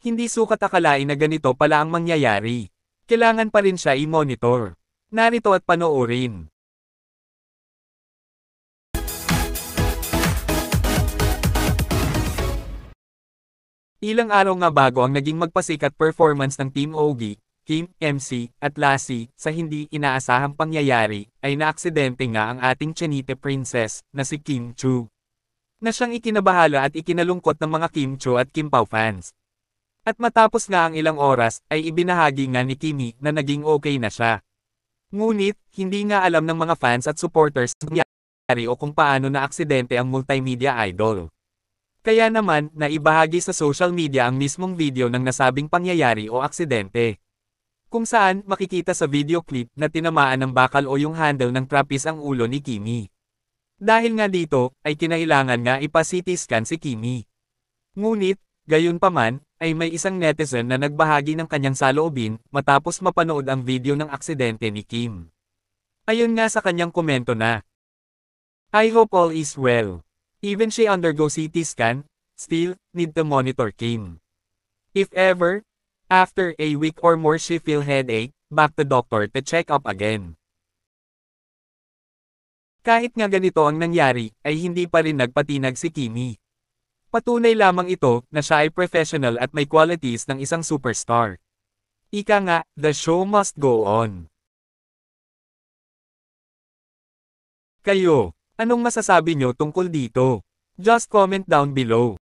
Hindi sukat akalain na ganito pala ang mangyayari. Kailangan pa rin siya i-monitor. Narito at panoorin. Ilang araw nga bago ang naging magpasikat performance ng Team Ogie, Kim, MC, at Lassie, sa hindi inaasahang pangyayari, ay naaksidente nga ang ating Chinite princess, na si Kim Chu. Na siyang ikinabahala at ikinalungkot ng mga Kim Chu at Kim Pao fans. At matapos nga ang ilang oras, ay ibinahagi nga ni Kimi na naging okay na siya. Ngunit, hindi nga alam ng mga fans at supporters ng nangyari o kung paano na aksidente ang multimedia idol. Kaya naman, naibahagi sa social media ang mismong video ng nasabing pangyayari o aksidente. Kung saan, makikita sa video clip na tinamaan ng bakal o yung handle ng trapeze ang ulo ni Kimi. Dahil nga dito, ay kinailangan nga ipa-CT scan si Kimi. Ngunit, gayunpaman, ay may isang netizen na nagbahagi ng kanyang saloobin matapos mapanood ang video ng aksidente ni Kim. Ayon nga sa kanyang komento na, "I hope all is well. Even she undergo CT scan, still, need to monitor Kim. If ever, after a week or more she feel headache, back to doctor to check up again." Kahit nga ganito ang nangyari, ay hindi pa rin nagpatinag si Kimi. Patunay lamang ito na siya ay professional at may qualities ng isang superstar. Ika nga, the show must go on. Kayo, anong masasabi nyo tungkol dito? Just comment down below.